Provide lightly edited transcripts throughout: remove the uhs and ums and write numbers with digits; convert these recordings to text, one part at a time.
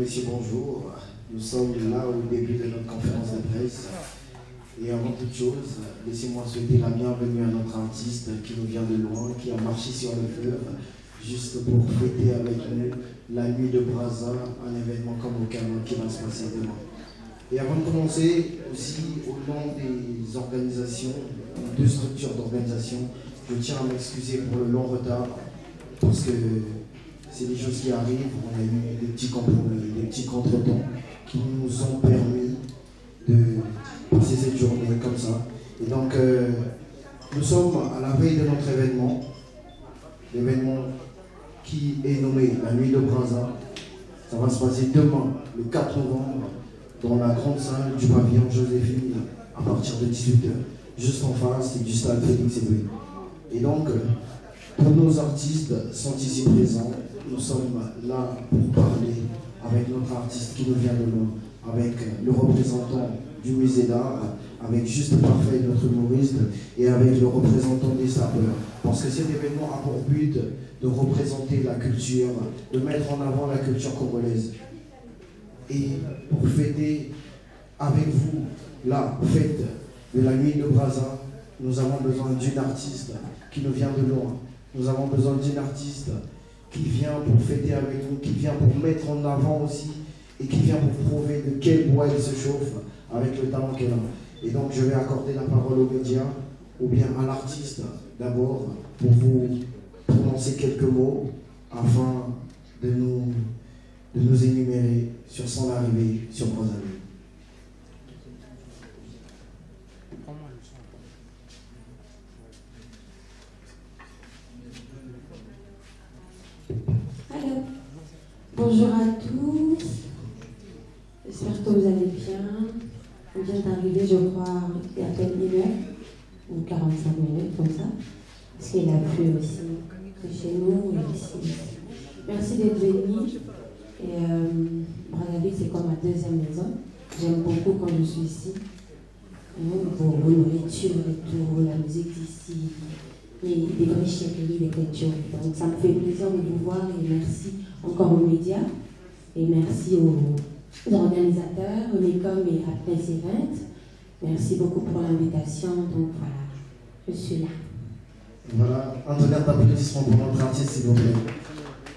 messieurs, bonjour. Nous sommes là au début de notre conférence de presse. Et avant toute chose, laissez-moi souhaiter la bienvenue à notre artiste qui nous vient de loin, qui a marché sur le fleuve, juste pour fêter avec nous la nuit de Brazza, un événement comme aucun autre qui va se passer demain. Et avant de commencer, aussi au nom des organisations, deux structures d'organisation, je tiens à m'excuser pour le long retard, parce que c'est des choses qui arrivent. On a eu des petits compromis, des petits contretemps qui nous ont permis de passer cette journée comme ça. Et donc, nous sommes à la veille de notre événement, l'événement qui est nommé la Nuit de Brazza. Ça va se passer demain, le 4 novembre, dans la grande salle du pavillon Joséphine, à partir de 18h, juste en face du stade Félix Éboué. Et donc, tous nos artistes sont ici présents. Nous sommes là pour parler avec notre artiste qui nous vient de loin, avec le représentant du musée d'art, avec Juste Parfait, notre humoriste, et avec le représentant des sapeurs. Parce que cet événement a pour but de représenter la culture, de mettre en avant la culture congolaise. Et pour fêter avec vous la fête de la nuit de Brazza, nous avons besoin d'une artiste qui nous vient de loin. Nous avons besoin d'une artiste qui vient pour fêter avec nous, qui vient pour mettre en avant aussi, et qui vient pour prouver de quel bois elle se chauffe avec le talent qu'elle a. Et donc je vais accorder la parole aux médias, ou bien à l'artiste d'abord, pour vous prononcer quelques mots afin de nous énumérer sur son arrivée sur Brazzaville. Alors, bonjour à tous, j'espère que vous allez bien. On vient d'arriver, je crois, il y a à peine 1 heure ou 45 minutes, comme ça, parce qu'il a plu aussi que chez nous et ici. Merci d'être venus. Et Brazzaville, c'est comme ma deuxième maison. J'aime beaucoup quand je suis ici. Pour vos nourritures et tout, la musique d'ici, et des vraies chéries, des cultures. Donc ça me fait plaisir de vous voir et merci encore aux médias et merci aux organisateurs, au MECOM et à Prince Event. Merci beaucoup pour l'invitation. Donc voilà, je suis là. Voilà, un tonnerre d'applaudissements pour notre artiste, s'il vous plaît.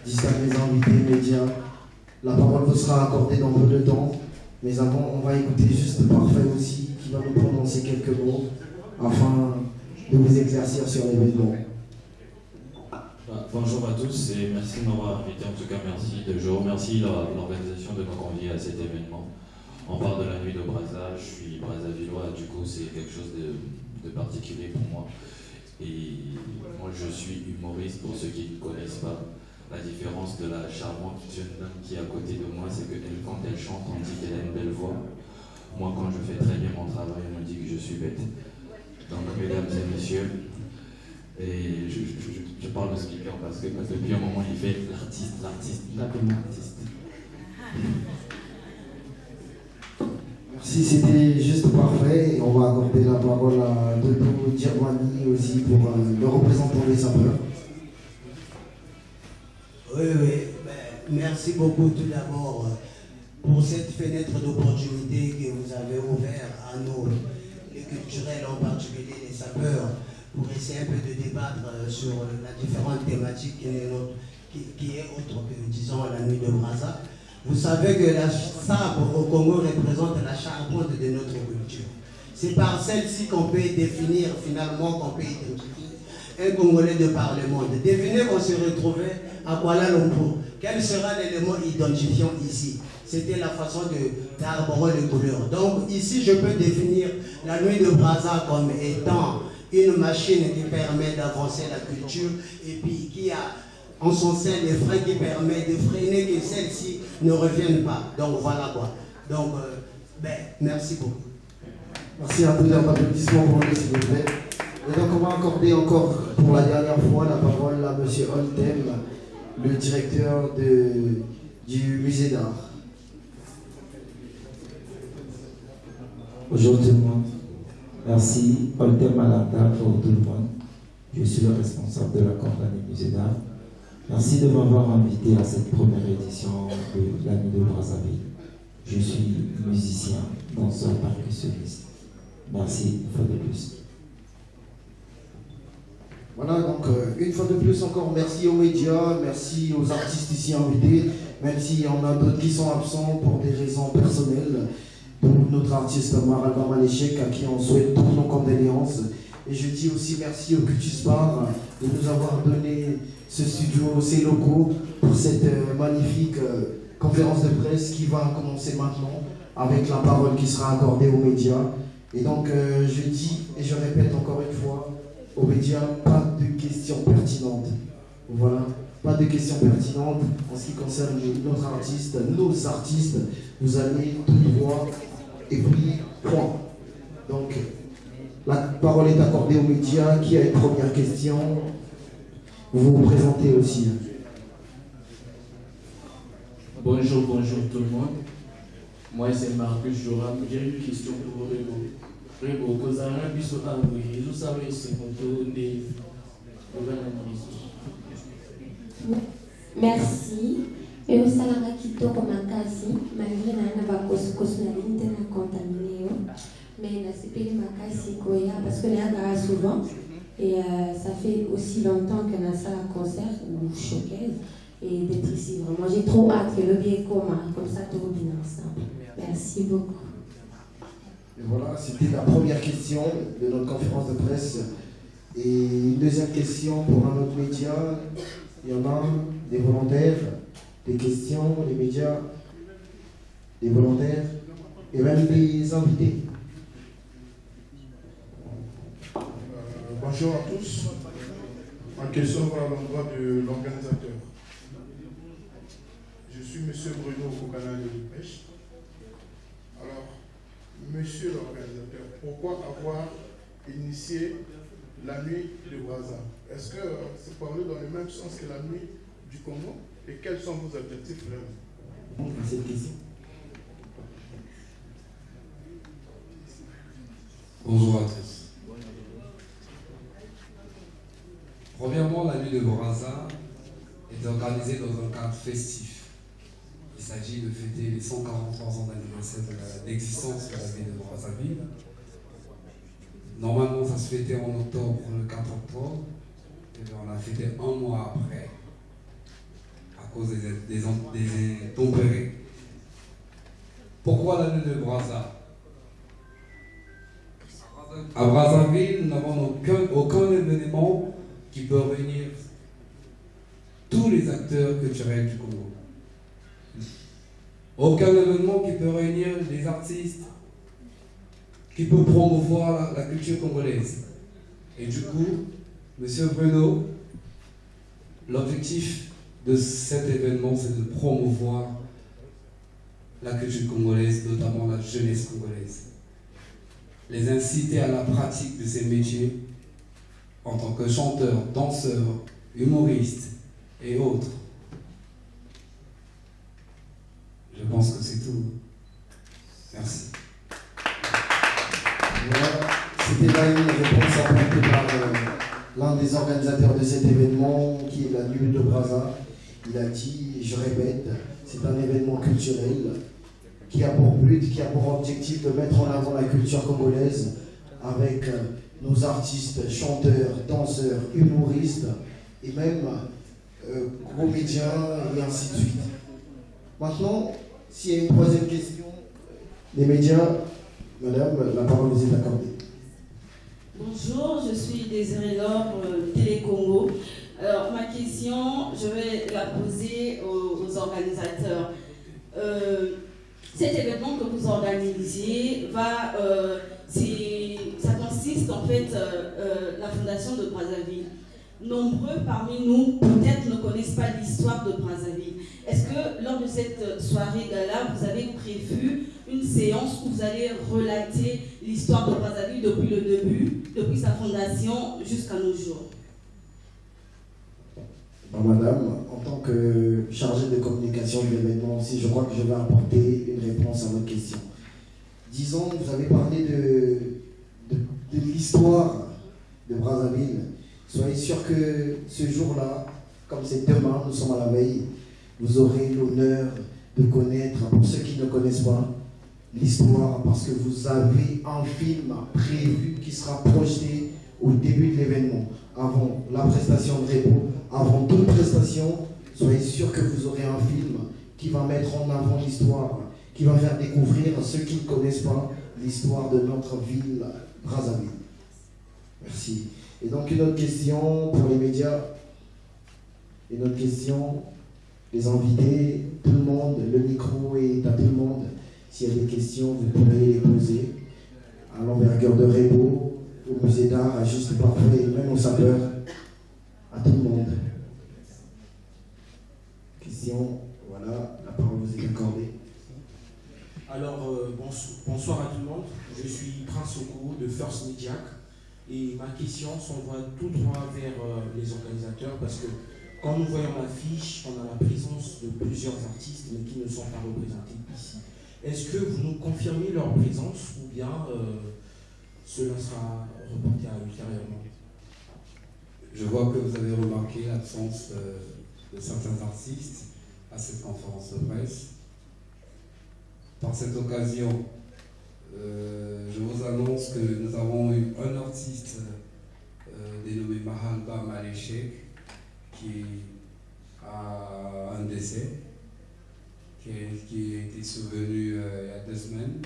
Distingués les invités, médias. La parole vous sera accordée dans peu de temps. Mais avant, on va écouter Juste Parfait aussi, qui va nous prononcer quelques mots afin de vous exercer sur l'événement. Bonjour à tous et merci de m'avoir invité. En tout cas, merci. Je remercie l'organisation de me convier à cet événement. On parle de la nuit de Brazza. Je suis brazzavillois, du coup, c'est quelque chose de particulier pour moi. Et moi, je suis humoriste pour ceux qui ne connaissent pas. La différence de la charmante jeune dame qui est à côté de moi, c'est qu'elle, quand elle chante, on dit qu'elle a une belle voix. Moi, quand je fais très bien mon travail, on me dit que je suis bête. Donc, mesdames et messieurs, et je parle de speaker parce que depuis un moment, il fait l'artiste, l'appelle-moi artiste. Merci, c'était Juste Parfait. Et on va accorder la parole à Dodo Djerwani aussi pour le représentant des sapeurs. Oui, merci beaucoup tout d'abord pour cette fenêtre d'opportunité que vous avez ouverte à nous, les culturels en particulier, les sapeurs, pour essayer un peu de débattre sur la différente thématique qui est autre que, disons, la nuit de Brazza. Vous savez que la sabre au Congo représente la charbonne de notre culture. C'est par celle-ci qu'on peut définir finalement, qu'on peut identifier un Congolais de par le monde. Devinez qu'on se retrouvait à Kuala Lumpur. Quel sera l'élément identifiant ici? C'était la façon d'arborer les couleurs. Donc ici, je peux définir la nuit de Brazza comme étant une machine qui permet d'avancer la culture et puis qui a en son sein des freins qui permettent de freiner que celle-ci ne revienne pas. Donc voilà quoi. Donc, merci beaucoup. Merci à tous d'applaudissements pour nous, s'il vous plaît. Et donc, on va accorder encore pour la dernière fois la parole à M. Oltem, le directeur du musée d'art. Bonjour tout le monde. Merci. Oltem Malata pour tout le monde. Je suis le responsable de la compagnie Musée d'art. Merci de m'avoir invité à cette première édition de la Nuit de Brazzaville. Je suis musicien, danseur, percussionniste. Merci une fois de plus. Voilà, donc une fois de plus encore, merci aux médias, merci aux artistes ici invités, même s'il y en a d'autres qui sont absents pour des raisons personnelles. Pour notre artiste Maralban Maléchek, à qui on souhaite toutes nos condoléances. Et je dis aussi merci au Cultus Bar de nous avoir donné ce studio, ces locaux, pour cette magnifique conférence de presse qui va commencer maintenant, avec la parole qui sera accordée aux médias. Et donc je dis, et je répète encore une fois, aux médias, pas de questions pertinentes. Voilà, pas de questions pertinentes en ce qui concerne notre artiste, nos artistes. Vous allez tout droit et puis point. Donc, la parole est accordée aux médias. Qui a une première question? Vous vous présentez aussi. Bonjour tout le monde. Moi c'est Marcus Joram. J'ai une question pour Rego. Rego, vous avez un biseau à vous. Vous savez ce qu'on dit. Merci. Et au salarié qui tourne comme un casi, malgré la nationalité na contaminé, mais na c'est pas ma casi koya parce que les gens souvent et ça fait aussi longtemps qu'on a ça à concert ou showcase et d'être ici. Vraiment, j'ai trop hâte que le bien commun, comme ça tout bien ensemble. Merci beaucoup. Et voilà, c'était la première question de notre conférence de presse. Et une deuxième question pour un autre média. Il y en a des volontaires, des questions, des médias, des volontaires et même des invités. Bonjour à tous. Ma question va à l'endroit de l'organisateur. Je suis M. Bruno au canal de Pêche. Alors, monsieur l'organisateur, pourquoi avoir initié la nuit de Brazza? Est-ce que c'est parlé dans le même sens que la nuit du Congo? Et quels sont vos objectifs vraiment? Cette question. Bonjour à tous. Premièrement, la nuit de Brazza est organisée dans un cadre festif. Il s'agit de fêter les 143 ans d'anniversaire d'existence de la ville de Brazzaville. Normalement, ça se fêtait en octobre, le 4 octobre. Et bien, on a fêté un mois après, à cause des intempéries. Pourquoi la nuit de Brazza? À Brazzaville, nous n'avons aucun événement qui peut réunir tous les acteurs culturels du Congo. Aucun événement qui peut réunir les artistes, qui peut promouvoir la culture congolaise. Et du coup, Monsieur Bruno, l'objectif de cet événement, c'est de promouvoir la culture congolaise, notamment la jeunesse congolaise. Les inciter à la pratique de ces métiers en tant que chanteurs, danseurs, humoristes et autres. Je pense que c'est tout. Merci. Voilà, c'était là une réponse apportée par l'un des organisateurs de cet événement, qui est la nuit de Brazza. Il a dit, je répète, c'est un événement culturel qui a pour but, qui a pour objectif de mettre en avant la culture congolaise avec nos artistes, chanteurs, danseurs, humoristes et même comédiens et ainsi de suite. Maintenant, s'il y a une troisième question, les médias, madame, la parole vous est accordée. Bonjour, je suis Désirée Laure, Télé Congo. Alors, ma question, je vais la poser aux organisateurs. Cet événement que vous organisez ça consiste en fait la fondation de Brazzaville. Nombreux parmi nous peut-être ne connaissent pas l'histoire de Brazzaville. Est-ce que lors de cette soirée gala, vous avez prévu une séance où vous allez relater l'histoire de Brazzaville depuis le début, depuis sa fondation jusqu'à nos jours? Madame, en tant que chargée de communication de l'événement aussi, je crois que je vais apporter une réponse à votre question. Disons, vous avez parlé de l'histoire de Brazzaville. Soyez sûr que ce jour-là, comme c'est demain, nous sommes à la veille, vous aurez l'honneur de connaître, pour ceux qui ne connaissent pas, l'histoire, parce que vous avez un film prévu qui sera projeté au début de l'événement, avant la prestation de Rebo, avant toute prestation. Soyez sûr que vous aurez un film qui va mettre en avant l'histoire, qui va faire découvrir à ceux qui ne connaissent pas l'histoire de notre ville, Brazzaville. Merci. Et donc une autre question pour les médias. Une autre question, les invités, tout le monde, le micro est à tout le monde. S'il y a des questions, vous pourrez les poser à l'envergure de Rebo, au musée d'art, à Juste Parfait, même aux sapeurs, à tout le monde. Question, voilà, la parole vous est accordée. Alors, bonsoir à tout le monde. Je suis Prince Oko de First Mediac et ma question s'envoie tout droit vers les organisateurs parce que quand nous voyons l'affiche, on a la présence de plusieurs artistes mais qui ne sont pas représentés ici. Est-ce que vous nous confirmez leur présence ou bien cela sera reporté à ultérieurement? Je vois que vous avez remarqué l'absence de certains artistes à cette conférence de presse. Par cette occasion, je vous annonce que nous avons eu un artiste dénommé Mahalba Maleshek qui a un décès, qui a été survenu il y a 2 semaines.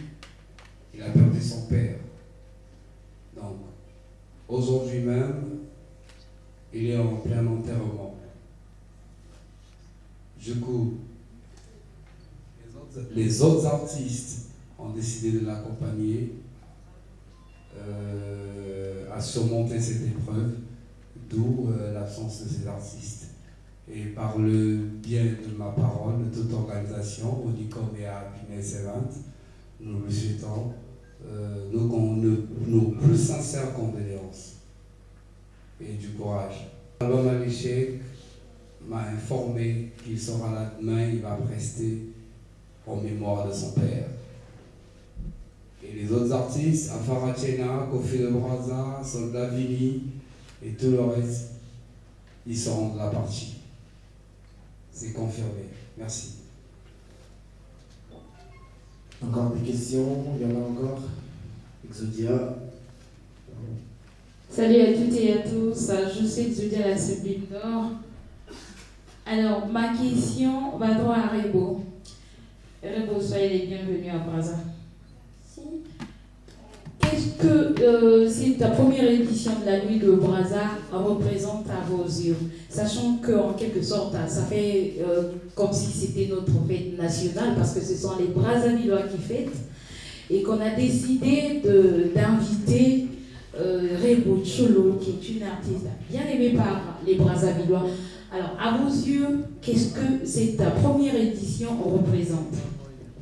Il a perdu son père. Donc, aujourd'hui même, il est en plein enterrement. Du coup, les autres artistes ont décidé de l'accompagner à surmonter cette épreuve, d'où l'absence de ces artistes. Et par le bien de ma parole, de toute organisation, Unicom et Happiness Event, nous lui souhaitons nos plus sincères condoléances et du courage. Alba Maleshek m'a informé qu'il sera là demain, il va prester en mémoire de son père. Et les autres artistes, Afara Chena, Kofi de Brazza, Soldat Vini et tout le reste, ils seront de la partie. C'est confirmé. Merci. Encore des questions? Il y en a encore? Exodia. Salut à toutes et à tous, je suis Exodia la Sublime d'Or. Alors, ma question va droit à Rebo. Rebo, soyez les bienvenus à Brazza. Qu'est-ce que c'est ta première édition de la nuit de Brazza représente à vos yeux? Sachant qu'en quelque sorte, ça fait comme si c'était notre fête nationale, parce que ce sont les Brazzavillois qui fêtent, et qu'on a décidé d'inviter Rebo Cholo, qui est une artiste bien aimée par les Brazzavillois. Alors, à vos yeux, qu'est-ce que cette première édition représente?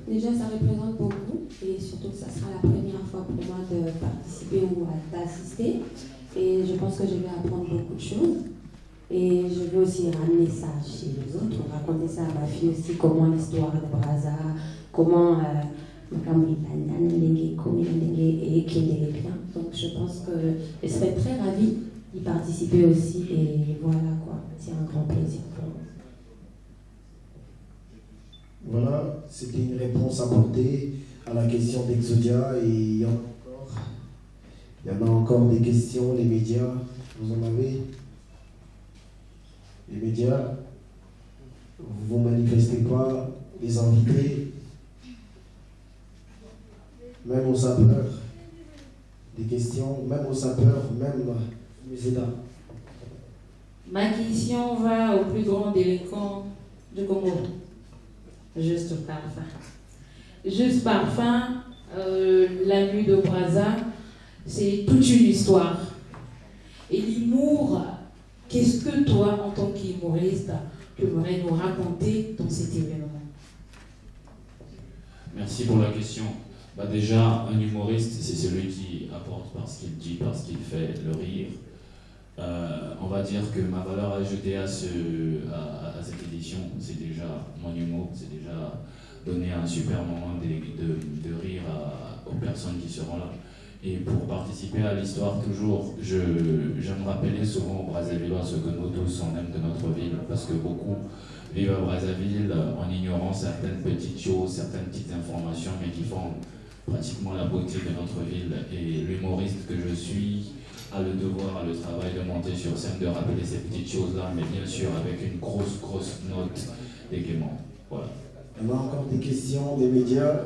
Déjà, ça représente beaucoup et surtout que ça sera la première fois pour moi de participer ou d'assister. Et je pense que je vais apprendre beaucoup de choses. Et je vais aussi ramener ça chez les autres, raconter ça à ma fille aussi, comment l'histoire de Brazza, comment et qu'il est bien. Donc je pense que je serais très ravie d'y participer aussi. Et voilà quoi, c'est un grand plaisir pour moi. Voilà, c'était une réponse apportée à la question d'Exodia et il y en a encore des questions, les médias, vous en avez? Les médias, vous ne manifestez pas, les invités, même aux sapeurs, des questions, même aux sapeurs, même au musée d'art. Ma question va au plus grand délinquant du Congo. Juste Parfum. Juste Parfum, la nuit de Brazza, c'est toute une histoire. Et l'humour, qu'est-ce que toi, en tant qu'humoriste, tu aimerais nous raconter dans cet événement? Merci pour la question. Déjà, un humoriste, c'est celui qui apporte par ce qu'il dit, par ce qu'il fait, le rire. On va dire que ma valeur ajoutée à cette édition, c'est déjà mon humour, c'est déjà donner un super moment de rire aux personnes qui seront là. Et pour participer à l'histoire, toujours, j'aime rappeler souvent aux Brazzavillois ce que nous tous on aime de notre ville, parce que beaucoup vivent à Brazzaville en ignorant certaines petites choses, certaines petites informations, mais qui font pratiquement la beauté de notre ville. Et l'humoriste que je suis a le devoir, le travail de monter sur scène, de rappeler ces petites choses-là, mais bien sûr avec une grosse note d'égaiement. Voilà. On a encore des questions des médias,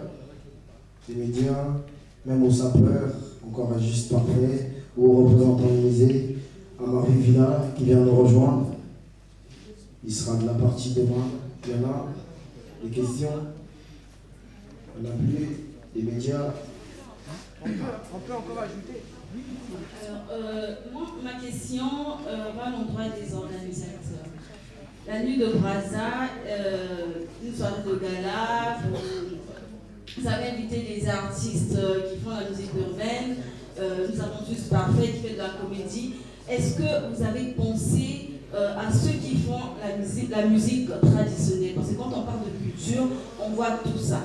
même aux sapeurs, encore un juste parfait, ou aux représentants du musée, à Marvin Villa qui vient nous rejoindre. Il sera de la partie demain. Il y en a des questions. On a plus des médias. On peut encore ajouter. Alors, moi, ma question va à l'endroit des organisateurs. La nuit de Brazza, une soirée de gala, vous avez invité des artistes qui font la musique urbaine, nous avons Juste Parfait qui fait de la comédie. Est-ce que vous avez pensé à ceux qui font la musique traditionnelle? Parce que quand on parle de culture, on voit tout ça.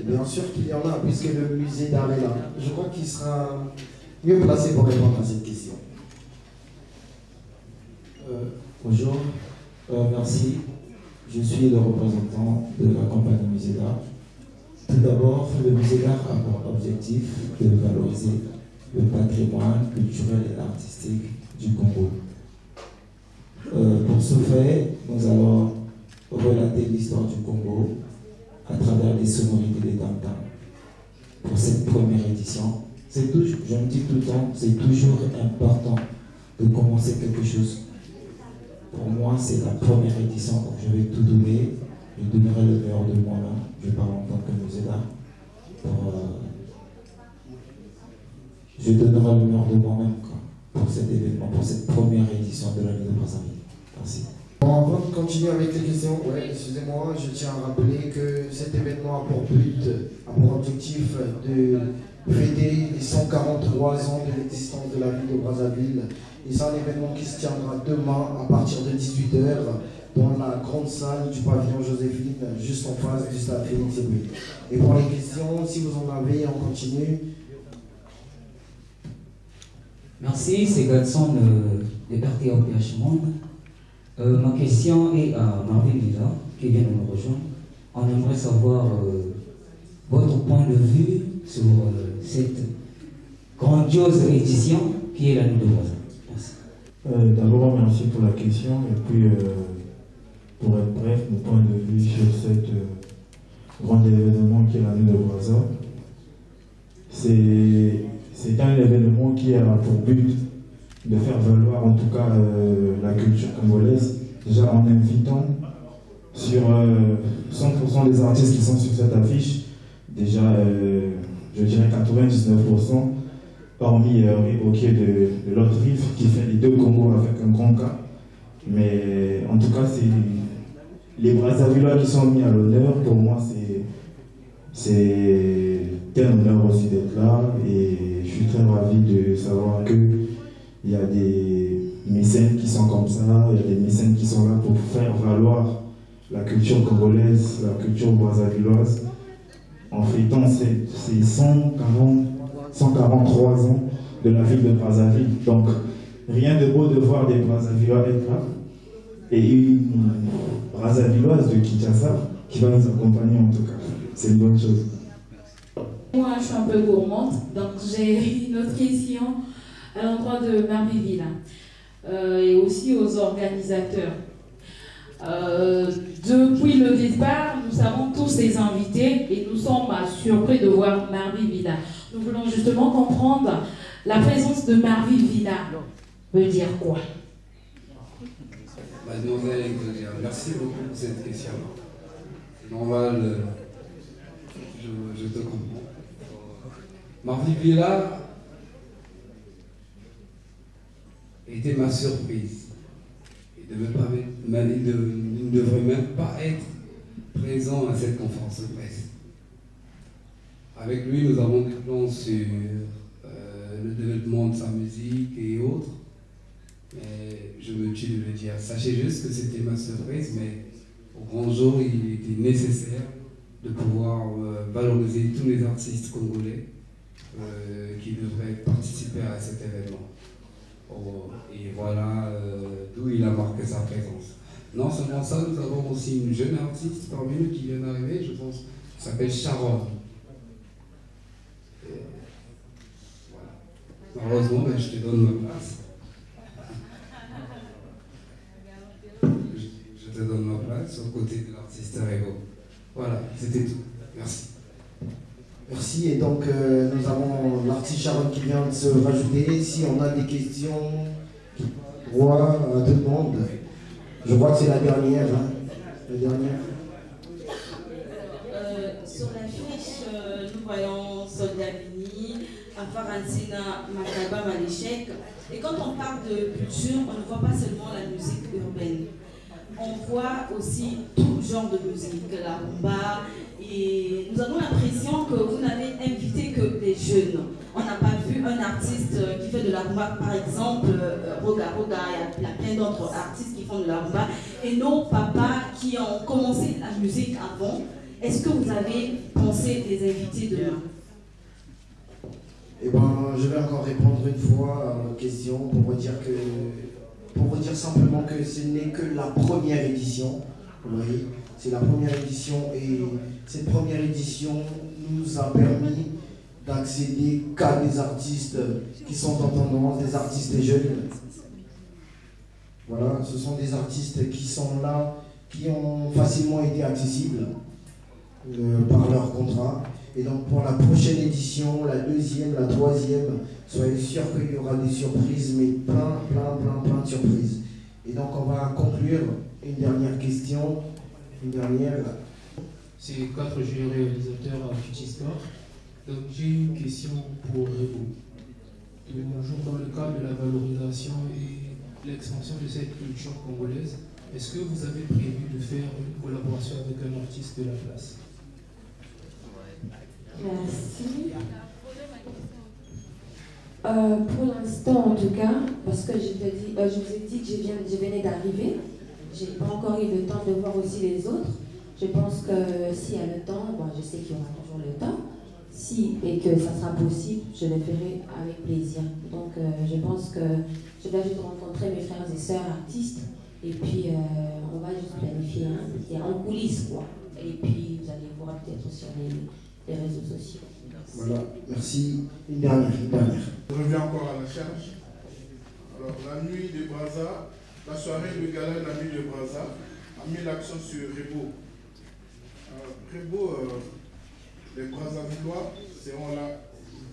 Bien sûr qu'il y en a, puisque le musée d'art est là. Je crois qu'il sera mieux placé pour répondre à cette question. Bonjour, merci. Je suis le représentant de la compagnie Musée d'Art. Tout d'abord, le Musée d'Art a pour objectif de valoriser le patrimoine culturel et artistique du Congo. Pour ce fait, nous allons relater l'histoire du Congo à travers les sonorités des tam-tams. Pour cette première édition, je me dis tout le temps, c'est toujours important de commencer quelque chose. Pour moi, c'est la première édition, donc je vais tout donner. Je donnerai le meilleur de moi-même. Je parle en tant que musée d'art. Je donnerai le meilleur de moi-même pour cet événement, pour cette première édition de la Nuit de Brazzaville. Merci. Bon, avant de continuer avec les questions, excusez-moi, je tiens à rappeler que cet événement a pour objectif de fêter les 143 ans de l'existence de la ville de Brazzaville. Et c'est un événement qui se tiendra demain à partir de 18h dans la grande salle du pavillon Joséphine, juste en face du stade Félix Éboué. Et pour les questions, si vous en avez, on continue. Merci, c'est Gadson de parti OPH Monde. Ma question est à Marvin Villa, qui vient de nous rejoindre. On aimerait savoir votre point de vue sur cette grandiose édition qui est la Nuit de Brazzaville. D'abord, merci pour la question. Et puis, pour être bref, mon point de vue sur cet grand événement qui est la Nuit de Brazzaville. C'est un événement qui a pour but de faire valoir en tout cas la culture congolaise, déjà en invitant sur 100% des artistes qui sont sur cette affiche, déjà je dirais 99%, hormis évoquer de l'autre rive qui fait les deux Congos avec un grand cas. Mais en tout cas, c'est les Brazzavillois qui sont mis à l'honneur. Pour moi, c'est un honneur aussi d'être là. Et je suis très ravi de savoir qu'il y a des mécènes qui sont comme ça, il y a des mécènes qui sont là pour faire valoir la culture congolaise, la culture brazzavilloise, en fêtant ces 143 ans de la ville de Brazzaville. Donc, rien de beau de voir des Brazzavillois être là et une Brazzavilloise de Kinshasa qui va nous accompagner en tout cas. C'est une bonne chose. Moi, je suis un peu gourmande, donc j'ai une autre question à l'endroit de Marvin Villa et aussi aux organisateurs. Depuis le départ, nous avons tous ces invités et nous sommes surpris de voir Marvin Villa. Nous voulons justement comprendre la présence de Marvin Villa veut dire quoi? Mademoiselle Exodia, merci beaucoup pour cette question. Normal, je te comprends. Marvin Villa était ma surprise. Il ne devrait même pas être présent à cette conférence de presse. Avec lui, nous avons des plans sur le développement de sa musique et autres. Mais je me tue de le dire. Sachez juste que c'était ma surprise, mais au grand jour, il était nécessaire de pouvoir valoriser tous les artistes congolais qui devraient participer à cet événement. Et voilà d'où il a marqué sa présence. Non seulement ça, nous avons aussi une jeune artiste parmi nous qui vient d'arriver, je pense, qui s'appelle Sharon. Voilà. Heureusement, je te donne ma place. Je te donne ma place aux côtés de l'artiste Rebo. Voilà, c'était tout. Merci. Merci, et donc nous avons l'artiste Sharon qui vient de se rajouter. Si on a des questions, Roi, à tout le monde. Je crois que c'est la dernière. Hein. La dernière. Sur l'affiche, nous voyons Soldavini, Afaransina, Makaba, Maléchek. Et quand on parle de culture, on ne voit pas seulement la musique urbaine. On voit aussi tout genre de musique, la rumba. Et nous avons l'impression que vous n'avez invité que des jeunes. On n'a pas vu un artiste qui fait de la rumba, par exemple, Roga, il y a plein d'autres artistes qui font de la rumba. Et nos papas qui ont commencé la musique avant, est-ce que vous avez pensé les inviter demain? Eh ben, je vais encore répondre une fois à votre question pour vous dire simplement que ce n'est que la première édition. Vous voyez, c'est la première édition et cette première édition nous a permis d'accéder qu'à des artistes qui sont en tendance, des artistes jeunes. Voilà, ce sont des artistes qui sont là, qui ont facilement été accessibles par leur contrat. Et donc pour la prochaine édition, la deuxième, la troisième, soyez sûrs qu'il y aura des surprises, mais plein de surprises. Et donc on va conclure une dernière question. Une dernière. C'est 4 jeunes réalisateurs à Futisport. Donc j'ai une question pour Rebo. Toujours dans le cadre de la valorisation et l'expansion de cette culture congolaise, est-ce que vous avez prévu de faire une collaboration avec un artiste de la place? Merci. Pour l'instant, en tout cas, parce que je vous ai dit que je venais d'arriver, je n'ai pas encore eu le temps de voir aussi les autres. Je pense que s'il y a le temps, bon, je sais qu'il y aura toujours le temps, et que ça sera possible, je le ferai avec plaisir. Donc je pense que je dois juste rencontrer mes frères et sœurs artistes, et puis on va juste planifier en coulisses, quoi. Et puis vous allez voir peut-être sur les réseaux sociaux. Voilà, merci. Une dernière. Je reviens encore à la charge. Alors, la nuit de Brazza, la soirée de gala de la nuit de Brazza a mis l'accent sur Rebo. Rebo, les Brazzavillois seront là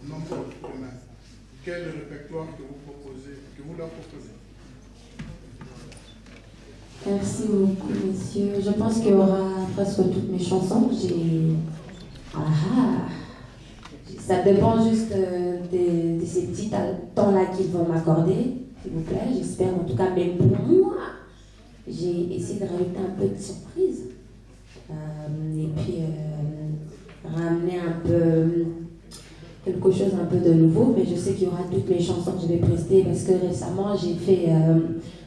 nombreux demain. Quel répertoire que vous leur proposez? Merci beaucoup, messieurs. Je pense qu'il y aura presque toutes mes chansons. Ça dépend juste de ces petits temps-là qu'ils vont m'accorder, s'il vous plaît. J'espère, en tout cas, même pour moi, j'ai essayé de rajouter un peu de surprise. Et puis, ramener un peu quelque chose un peu de nouveau. Mais je sais qu'il y aura toutes mes chansons que je vais prester parce que récemment, j'ai fait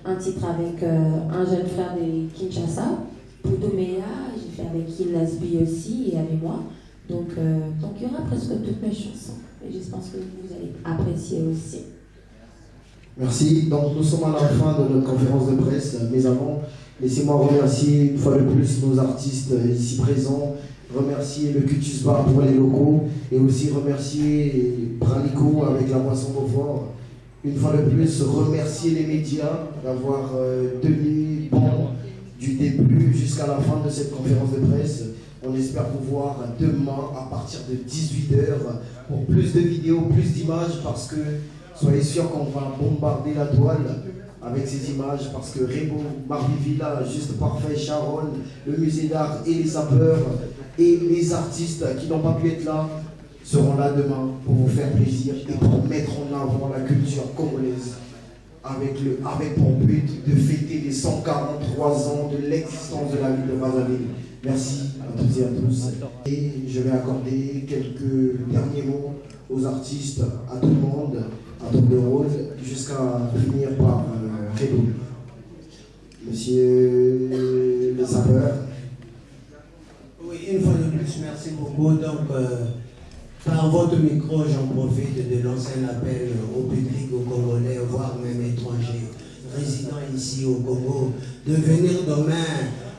un titre avec un jeune frère de Kinshasa, Poudomea. J'ai fait avec Kim Nasby aussi et avec moi. Donc il y aura presque toutes mes chansons. Et je pense que vous allez apprécier aussi. Merci. Donc nous sommes à la fin de notre conférence de presse. Mais avant, laissez-moi remercier une fois de plus nos artistes ici présents. Remercier le Cutus Bar pour les locaux. Et aussi remercier Bralico avec la boisson Beaufort. Une fois de plus, remercier les médias d'avoir tenu bon du début jusqu'à la fin de cette conférence de presse. On espère vous voir demain à partir de 18h pour plus de vidéos, plus d'images, parce que soyez sûrs qu'on va bombarder la toile avec ces images, parce que Rebo, Barbie Villa, Juste Parfait, Sharon, le musée d'art et les sapeurs et les artistes qui n'ont pas pu être là seront là demain pour vous faire plaisir et pour mettre en avant la culture congolaise avec pour but de fêter les 143 ans de l'existence de la ville de Brazzaville. Merci à toutes et à tous. Et je vais accorder quelques derniers mots aux artistes, à tout le monde, à tour de rôle, jusqu'à finir par Rebo. Monsieur le sapeur. Oui, une fois de plus, merci beaucoup. Donc, Par votre micro, j'en profite de lancer un appel au public, aux Congolais, voire même étrangers, résidant ici au Congo, de venir demain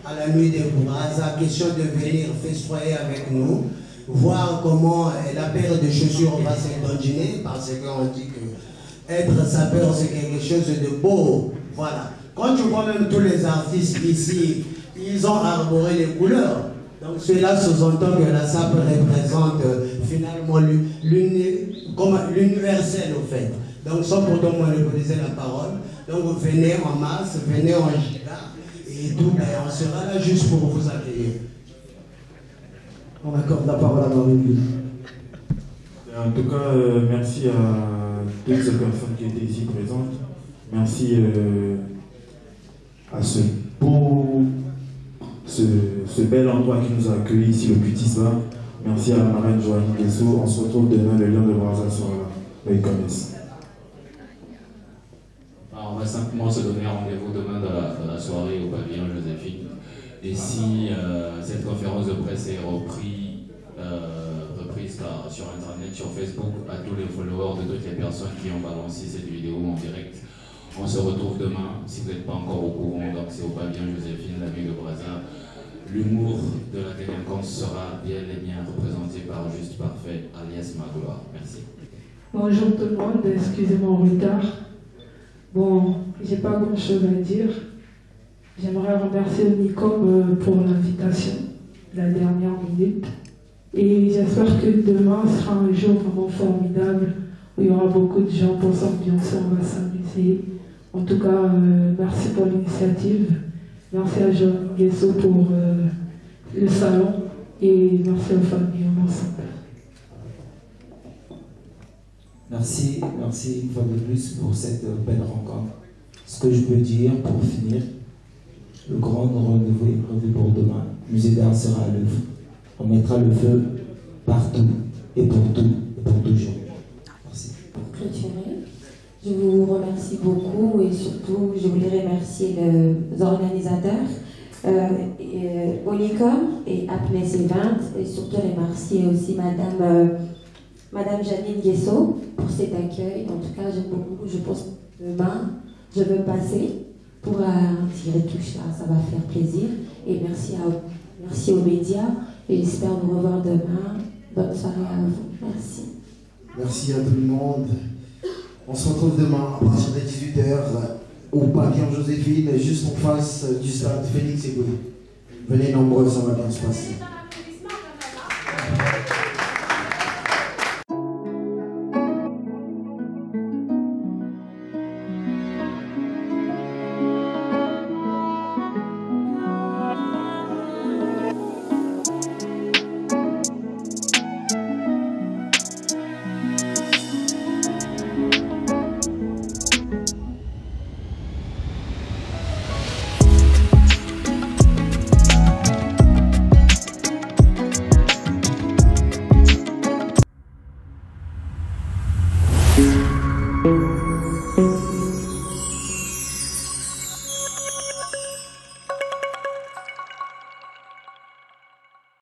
à la nuit des Brazza, question de venir festoyer avec nous, voir comment la paire de chaussures va s'étendiner, parce qu'on dit que être sapeur, c'est quelque chose de beau. Voilà. Quand tu vois même tous les artistes ici, ils ont arboré les couleurs. Donc cela sous-entend que la sape représente finalement l'universel au fait. Donc sans pourtant monopoliser la parole. Donc venez en masse, venez en giga et tout, on sera là juste pour vous accueillir. On accorde la parole à Marie. En tout cas, merci à toutes ces personnes qui étaient ici présentes. Merci à ce beau, ce bel endroit qui nous a accueillis ici, le Petit Bar. Merci à la marraine Joanie Guesso. On se retrouve demain, le Lion de Brazza sera là. Ils connaissent. Alors, on va simplement se donner rendez-vous demain dans la soirée au pavillon Joséphine. Et si cette conférence de presse est reprise sur Internet, sur Facebook, à tous les followers de toutes les personnes qui ont balancé cette vidéo en direct, on se retrouve demain. Si vous n'êtes pas encore au courant, donc c'est au pavillon Joséphine, la ville de Brazza. L'humour de la délinquance sera bien et bien représenté par Juste Parfait, alias Magloire. Merci. Bonjour tout le monde, excusez mon retard. Bon, j'ai pas grand chose à dire. J'aimerais remercier Unicom pour l'invitation, la dernière minute. Et j'espère que demain sera un jour vraiment formidable, où il y aura beaucoup de gens pour s'ambiancer, on va s'amuser. En tout cas, merci pour l'initiative. Merci à Joanie Guesso pour le salon et merci aux familles ensemble. Merci une fois de plus pour cette belle rencontre. Ce que je peux dire pour finir, le grand rendez-vous est prévu pour demain. Musée d'art sera à l'œuvre. On mettra le feu partout et pour tout et pour toujours. Merci. Pour clôturer, je vous remercie beaucoup et surtout je voulais remercier les organisateurs, Unicom et Happiness Event, et surtout remercier aussi Madame Janine Guesso pour cet accueil. En tout cas, j'aime beaucoup. Je pense que demain, je veux passer pour tirer touche là, ça va faire plaisir. Et merci aux médias et j'espère vous revoir demain. Bonne soirée à vous. Merci. Merci à tout le monde. On se retrouve demain à partir de 18h au pavillon Joséphine, juste en face du stade Félix Éboué. Venez nombreux, ça va bien se passer.